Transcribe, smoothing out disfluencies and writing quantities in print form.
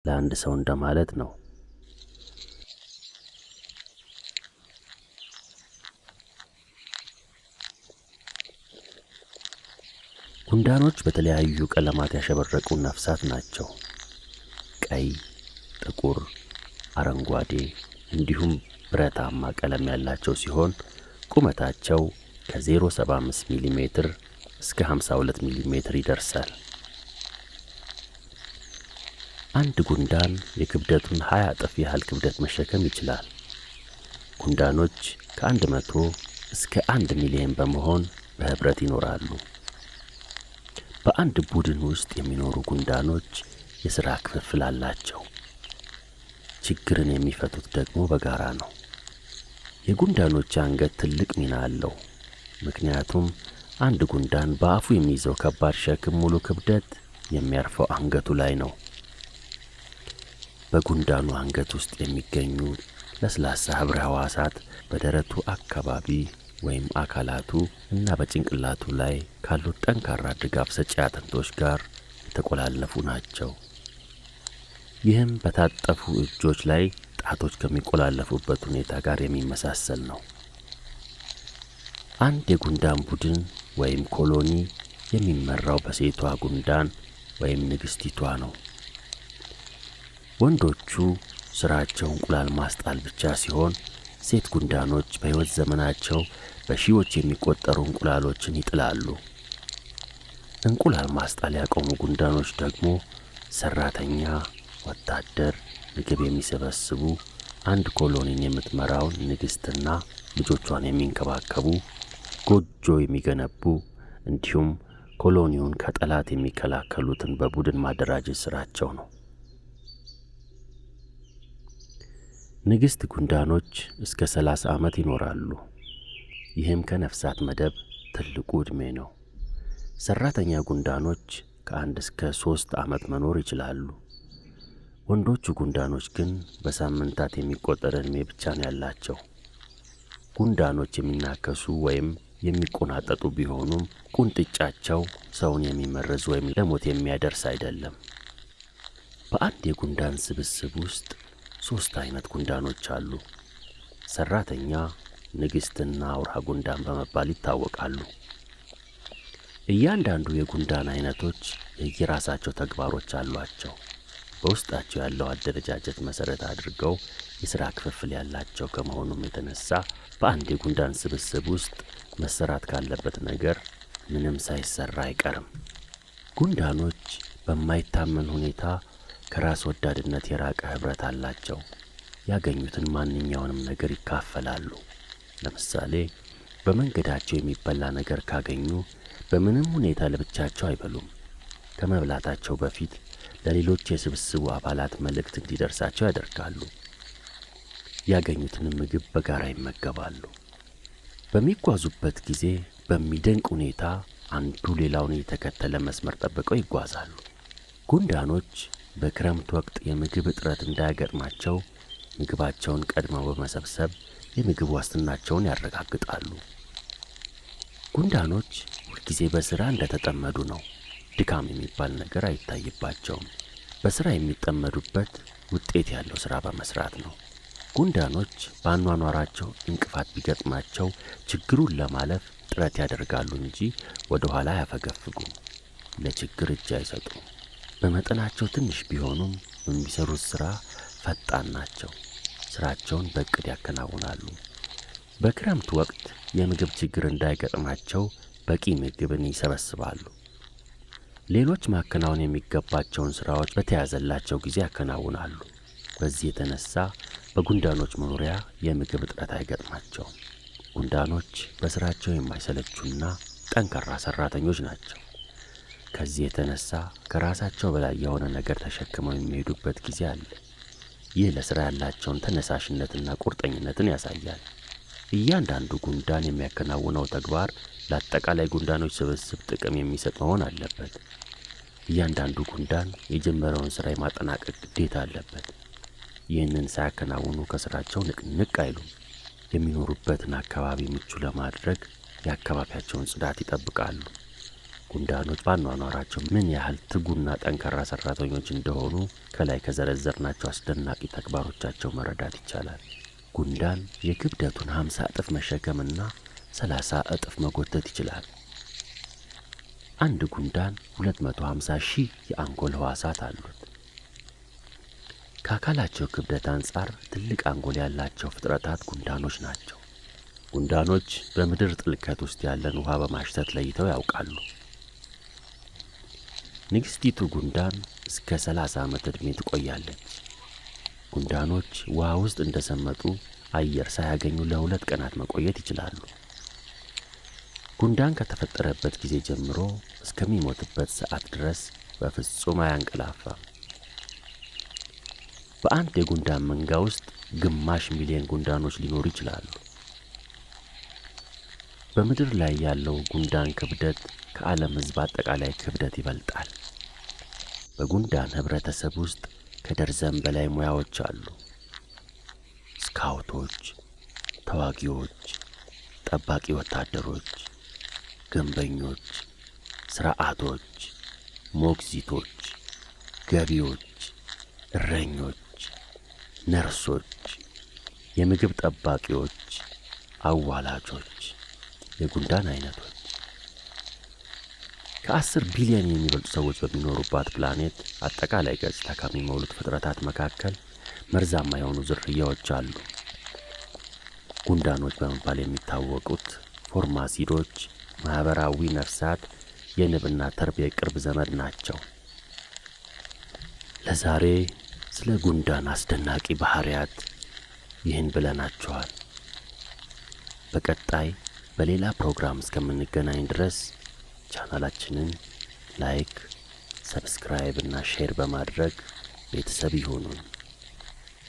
ለአንድ ሰው እንደማለት ነው። ጉንዳኖች በተለያዩ ቀለማት ያሸበረቁ ነፍሳት ናቸው። ቀይ፣ ጥቁር፣ አረንጓዴ እንዲሁም ብረታማ ቀለም ያላቸው ሲሆን ቁመታቸው ከ0.75 ሚሜ እስከ 52 ሚሜ ይደርሳል። አንድ ጉንዳን የክብደቱን 20 እጥፍ ያህል ክብደት መሸከም ይችላል። ጉንዳኖች ከ100 እስከ 1 ሚሊዮን በመሆን በህብረት ይኖራሉ። በአንድ ቡድን ውስጥ የሚኖሩ ጉንዳኖች የሥራ ክፍፍል አላቸው። ችግርን የሚፈቱት ደግሞ በጋራ ነው። የጉንዳኖች አንገት ትልቅ ሚና አለው። ምክንያቱም አንድ ጉንዳን በአፉ የሚይዘው ከባድ ሸክም ሙሉ ክብደት የሚያርፈው አንገቱ ላይ ነው። በጉንዳኑ አንገት ውስጥ የሚገኙ ለስላሳ ህብረ ሕዋሳት በደረቱ አካባቢ ወይም አካላቱ እና በጭንቅላቱ ላይ ካሉት ጠንካራ ድጋፍ ሰጪ አጥንቶች ጋር የተቆላለፉ ናቸው። ይህም በታጠፉ እጆች ላይ ጣቶች ከሚቆላለፉበት ሁኔታ ጋር የሚመሳሰል ነው። አንድ የጉንዳን ቡድን ወይም ኮሎኒ የሚመራው በሴቷ ጉንዳን ወይም ንግስቲቷ ነው። ወንዶቹ ስራቸው እንቁላል ማስጣል ብቻ ሲሆን ሴት ጉንዳኖች በሕይወት ዘመናቸው በሺዎች የሚቆጠሩ እንቁላሎችን ይጥላሉ። እንቁላል ማስጣል ያቆሙ ጉንዳኖች ደግሞ ሰራተኛ፣ ወታደር፣ ምግብ የሚሰበስቡ፣ አንድ ኮሎኒን የምትመራውን ንግስትና ልጆቿን የሚንከባከቡ፣ ጎጆ የሚገነቡ እንዲሁም ኮሎኒውን ከጠላት የሚከላከሉትን በቡድን ማደራጀት ስራቸው ነው። ንግስት ጉንዳኖች እስከ 30 ዓመት ይኖራሉ። ይህም ከነፍሳት መደብ ትልቁ ዕድሜ ነው። ሰራተኛ ጉንዳኖች ከ1 እስከ 3 ዓመት መኖር ይችላሉ። ወንዶቹ ጉንዳኖች ግን በሳምንታት የሚቆጠር ዕድሜ ብቻ ነው ያላቸው። ጉንዳኖች የሚናከሱ ወይም የሚቆናጠጡ ቢሆኑም ቁንጥጫቸው ሰውን የሚመርዝ ወይም ለሞት የሚያደርስ አይደለም። በአንድ የጉንዳን ስብስብ ውስጥ 3 አይነት ጉንዳኖች አሉ። ሰራተኛ፣ ንግስትና አውራ ጉንዳን በመባል ይታወቃሉ። እያንዳንዱ የጉንዳን አይነቶች የየራሳቸው ተግባሮች አሏቸው። በውስጣቸው ያለው አደረጃጀት መሰረት አድርገው የሥራ ክፍፍል ያላቸው ከመሆኑም የተነሳ በአንድ የጉንዳን ስብስብ ውስጥ መሰራት ካለበት ነገር ምንም ሳይሰራ አይቀርም። ጉንዳኖች በማይታመን ሁኔታ ከራስ ወዳድነት የራቀ ህብረት አላቸው። ያገኙትን ማንኛውንም ነገር ይካፈላሉ። ለምሳሌ በመንገዳቸው የሚበላ ነገር ካገኙ በምንም ሁኔታ ለብቻቸው አይበሉም። ከመብላታቸው በፊት ለሌሎች የስብስቡ አባላት መልእክት እንዲደርሳቸው ያደርጋሉ። ያገኙትን ምግብ በጋራ ይመገባሉ። በሚጓዙበት ጊዜ በሚደንቅ ሁኔታ አንዱ ሌላውን እየተከተለ መስመር ጠብቀው ይጓዛሉ። ጉንዳኖች በክረምት ወቅት የምግብ እጥረት እንዳያገጥማቸው ምግባቸውን ቀድመው በመሰብሰብ የምግብ ዋስትናቸውን ያረጋግጣሉ። ጉንዳኖች ሁልጊዜ በሥራ እንደተጠመዱ ነው። ድካም የሚባል ነገር አይታይባቸውም። በሥራ የሚጠመዱበት ውጤት ያለው ሥራ በመስራት ነው። ጉንዳኖች በአኗኗራቸው እንቅፋት ቢገጥማቸው ችግሩን ለማለፍ ጥረት ያደርጋሉ እንጂ ወደ ኋላ አያፈገፍጉም። ለችግር እጅ አይሰጡም። በመጠናቸው ትንሽ ቢሆኑም የሚሰሩት ሥራ ፈጣን ናቸው። ሥራቸውን በእቅድ ያከናውናሉ። በክረምት ወቅት የምግብ ችግር እንዳይገጥማቸው በቂ ምግብን ይሰበስባሉ። ሌሎች ማከናወን የሚገባቸውን ሥራዎች በተያዘላቸው ጊዜ ያከናውናሉ። በዚህ የተነሳ በጉንዳኖች መኖሪያ የምግብ እጥረት አይገጥማቸውም። ጉንዳኖች በሥራቸው የማይሰለቹና ጠንካራ ሠራተኞች ናቸው። ከዚህ የተነሳ ከራሳቸው በላይ የሆነ ነገር ተሸክመው የሚሄዱበት ጊዜ አለ። ይህ ለሥራ ያላቸውን ተነሳሽነትና ቁርጠኝነትን ያሳያል። እያንዳንዱ ጉንዳን የሚያከናውነው ተግባር ለአጠቃላይ ጉንዳኖች ስብስብ ጥቅም የሚሰጥ መሆን አለበት። እያንዳንዱ ጉንዳን የጀመረውን ሥራ የማጠናቀቅ ግዴታ አለበት። ይህንን ሳያከናውኑ ከሥራቸው ንቅንቅ አይሉም። የሚኖሩበትን አካባቢ ምቹ ለማድረግ የአካባቢያቸውን ጽዳት ይጠብቃሉ። ጉንዳኖች በአኗኗራቸው ምን ያህል ትጉና ጠንካራ ሠራተኞች እንደሆኑ ከላይ ከዘረዘርናቸው አስደናቂ ተግባሮቻቸው መረዳት ይቻላል። ጉንዳን የክብደቱን 50 እጥፍ መሸከምና 30 እጥፍ መጎተት ይችላል። አንድ ጉንዳን 250 ሺህ የአንጎል ሕዋሳት አሉት። ከአካላቸው ክብደት አንጻር ትልቅ አንጎል ያላቸው ፍጥረታት ጉንዳኖች ናቸው። ጉንዳኖች በምድር ጥልቀት ውስጥ ያለን ውሃ በማሽተት ለይተው ያውቃሉ። ንግሥቲቱ ጉንዳን እስከ 30 ዓመት ዕድሜ ትቆያለች። ጉንዳኖች ውሃ ውስጥ እንደሰመጡ አየር ሳያገኙ ለ2 ቀናት መቆየት ይችላሉ። ጉንዳን ከተፈጠረበት ጊዜ ጀምሮ እስከሚሞትበት ሰዓት ድረስ በፍጹም አያንቀላፋም። በአንድ የጉንዳን መንጋ ውስጥ ግማሽ ሚሊዮን ጉንዳኖች ሊኖሩ ይችላሉ። በምድር ላይ ያለው ጉንዳን ክብደት ከዓለም ሕዝብ አጠቃላይ ክብደት ይበልጣል። በጉንዳን ኅብረተሰብ ውስጥ ከደርዘን በላይ ሙያዎች አሉ። ስካውቶች፣ ተዋጊዎች፣ ጠባቂ ወታደሮች፣ ግንበኞች፣ ሥርዓቶች፣ ሞግዚቶች፣ ገቢዎች፣ እረኞች፣ ነርሶች፣ የምግብ ጠባቂዎች፣ አዋላጆች። የጉንዳን አይነቶች ከ10 ቢሊዮን የሚበልጡ ሰዎች በሚኖሩባት ፕላኔት አጠቃላይ ገጽታ ከሚሞሉት ፍጥረታት መካከል መርዛማ የሆኑ ዝርያዎች አሉ። ጉንዳኖች በመባል የሚታወቁት ፎርማሲዶች ማኅበራዊ ነፍሳት የንብና ተርብ የቅርብ ዘመድ ናቸው። ለዛሬ ስለ ጉንዳን አስደናቂ ባህሪያት ይህን ብለናቸዋል። በቀጣይ በሌላ ፕሮግራም እስከምንገናኝ ድረስ ቻናላችንን ላይክ፣ ሰብስክራይብ እና ሼር በማድረግ ቤተሰብ ይሁኑን።